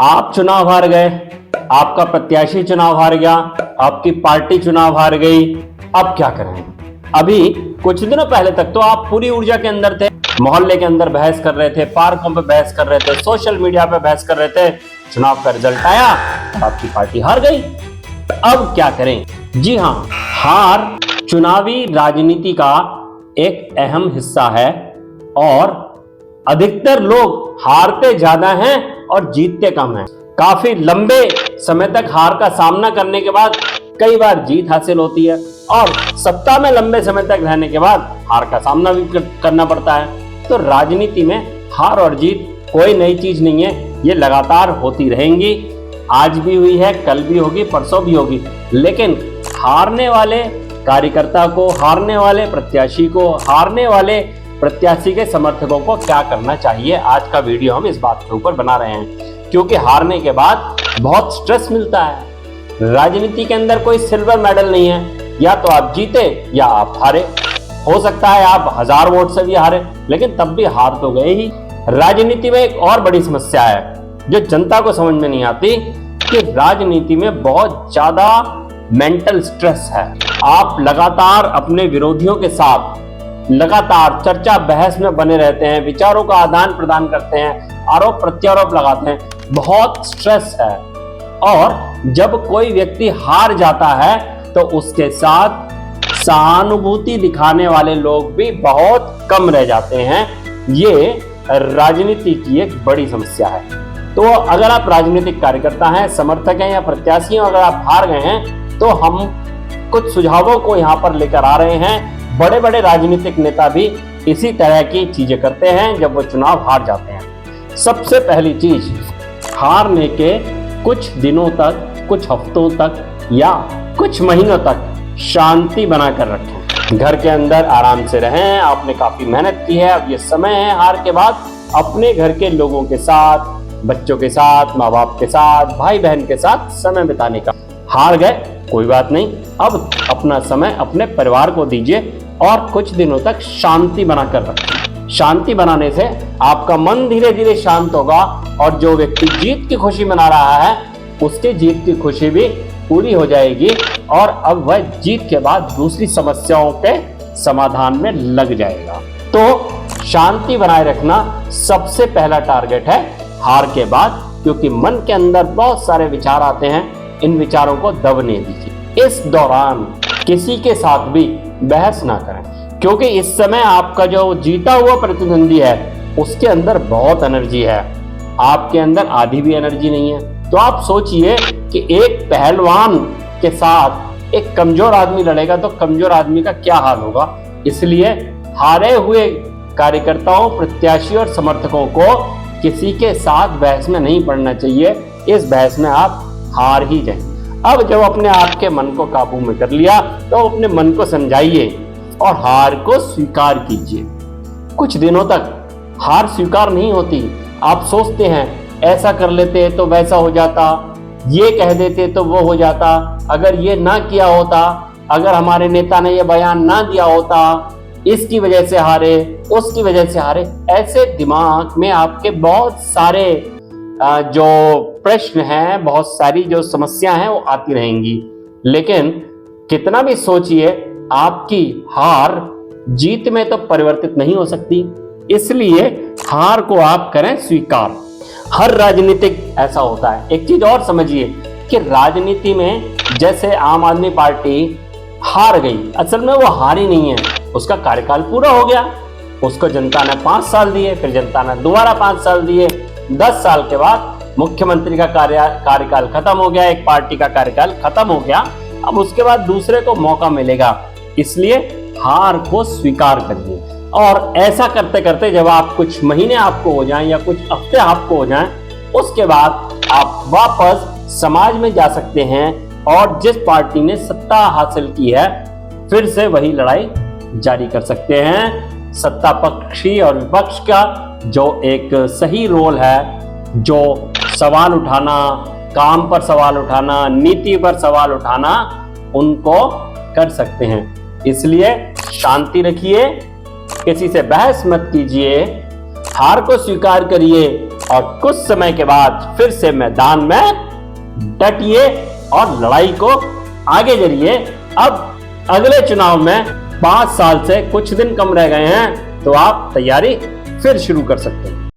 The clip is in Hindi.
आप चुनाव हार गए, आपका प्रत्याशी चुनाव हार गया, आपकी पार्टी चुनाव हार गई, अब क्या करें? अभी कुछ दिनों पहले तक तो आप पूरी ऊर्जा के अंदर थे, मोहल्ले के अंदर बहस कर रहे थे, पार्कों पे बहस कर रहे थे, सोशल मीडिया पे बहस कर रहे थे। चुनाव का रिजल्ट आया, आपकी पार्टी हार गई। अब क्या करें? जी हां, हार चुनावी राजनीति का एक अहम हिस्सा है और अधिकतर लोग हारते ज्यादा हैं और जीतते कम हैं। काफी लंबे समय तक हार का सामना करने के बाद कई बार जीत हासिल होती है और सत्ता में लंबे समय तक रहने के बाद हार का सामना भी करना पड़ता है। तो राजनीति में हार और जीत कोई नई चीज नहीं है, ये लगातार होती रहेंगी। आज भी हुई है, कल भी होगी, परसों भी होगी। लेकिन हारने वाले कार्यकर्ता को, हारने वाले प्रत्याशी को, हारने वाले प्रत्याशी के समर्थकों को क्या करना चाहिए, आज का वीडियो हम इस बात के ऊपर बना रहे हैं। क्योंकि हारने के बाद बहुत स्ट्रेस मिलता है। राजनीति के अंदर कोई सिल्वर मेडल नहीं है, या तो आप जीते या आप हारे। हो सकता है आप 1000 वोट से भी हारे, लेकिन तब भी हार तो गए ही। राजनीति में एक और बड़ी समस्या है जो जनता को समझ में नहीं आती कि राजनीति में बहुत ज्यादा मेंटल स्ट्रेस है। आप लगातार अपने विरोधियों के साथ लगातार चर्चा बहस में बने रहते हैं, विचारों का आदान प्रदान करते हैं, आरोप प्रत्यारोप लगाते हैं, बहुत स्ट्रेस है। और जब कोई व्यक्ति हार जाता है तो उसके साथ सहानुभूति दिखाने वाले लोग भी बहुत कम रह जाते हैं। ये राजनीति की एक बड़ी समस्या है। तो अगर आप राजनीतिक कार्यकर्ता हैं, समर्थक हैं या प्रत्याशी हैं, अगर आप हार गए हैं तो हम कुछ सुझावों को यहाँ पर लेकर आ रहे हैं। बड़े बड़े राजनीतिक नेता भी इसी तरह की चीजें करते हैं जब वो चुनाव हार जाते हैं। सबसे पहली चीज, हारने के कुछ दिनों तक, कुछ हफ्तों तक या कुछ महीनों तक शांति बनाकर रखें। घर के अंदर आराम से रहें। आपने काफी मेहनत की है, अब ये समय है हार के बाद अपने घर के लोगों के साथ, बच्चों के साथ, माँ बाप के साथ, भाई बहन के साथ समय बिताने का। हार गए कोई बात नहीं, अब अपना समय अपने परिवार को दीजिए और कुछ दिनों तक शांति बनाकर रखें। शांति बनाने से आपका मन धीरे धीरे शांत होगा और जो व्यक्ति जीत की खुशी मना रहा है उसके जीत की खुशी भी पूरी हो जाएगी और अब वह जीत के बाद दूसरी समस्याओं के समाधान में लग जाएगा। तो शांति बनाए रखना सबसे पहला टारगेट है हार के बाद, क्योंकि मन के अंदर बहुत सारे विचार आते हैं, इन विचारों को दबने दीजिए। इस दौरान किसी के साथ भी बहस ना करें, क्योंकि इस समय आपका जो जीता हुआ प्रतिद्वंदी है उसके अंदर बहुत एनर्जी है, आपके अंदर आधी भी एनर्जी नहीं है। तो आप सोचिए कि एक पहलवान के साथ एक कमजोर आदमी लड़ेगा तो कमजोर आदमी का क्या हाल होगा। इसलिए हारे हुए कार्यकर्ताओं, प्रत्याशी और समर्थकों को किसी के साथ बहस में नहीं पड़ना चाहिए। इस बहस में आप हार ही जाएं। अब जब अपने आप के मन को काबू में कर लिया तो अपने मन को समझाइए और हार को स्वीकार कीजिए। कुछ दिनों तक हार स्वीकार नहीं होती। आप सोचते हैं ऐसा कर लेते तो वैसा हो जाता, ये कह देते तो वो हो जाता, अगर ये ना किया होता, अगर हमारे नेता ने ये बयान ना दिया होता, इसकी वजह से हारे, उसकी वजह से हारे। ऐसे दिमाग में आपके बहुत सारे जो प्रश्न हैं, बहुत सारी जो समस्या हैं वो आती रहेंगी। लेकिन कितना भी सोचिए, आपकी हार जीत में तो परिवर्तित नहीं हो सकती। इसलिए हार को आप करें स्वीकार। हर राजनीतिक ऐसा होता है। एक चीज और समझिए कि राजनीति में जैसे आम आदमी पार्टी हार गई, असल में वो हारी नहीं है, उसका कार्यकाल पूरा हो गया। उसको जनता ने 5 साल दिए, फिर जनता ने दोबारा 5 साल दिए। 10 साल के बाद मुख्यमंत्री का कार्यकाल खत्म हो गया, एक पार्टी का कार्यकाल खत्म हो गया। अब उसके बाद दूसरे को मौका मिलेगा। इसलिए हार को स्वीकार करिए और ऐसा करते करते जब आप कुछ महीने आपको हो जाएं या कुछ हफ्ते आपको हो जाएं, उसके बाद आप वापस समाज में जा सकते हैं और जिस पार्टी ने सत्ता हासिल की है फिर से वही लड़ाई जारी कर सकते हैं। सत्ता पक्षी और विपक्ष का जो एक सही रोल है, जो सवाल उठाना, काम पर सवाल उठाना, नीति पर सवाल उठाना, उनको कर सकते हैं। इसलिए शांति रखिए, किसी से बहस मत कीजिए, हार को स्वीकार करिए और कुछ समय के बाद फिर से मैदान में डटिए और लड़ाई को आगे जरिए। अब अगले चुनाव में 5 साल से कुछ दिन कम रह गए हैं, तो आप तैयारी फिर शुरू कर सकते हैं।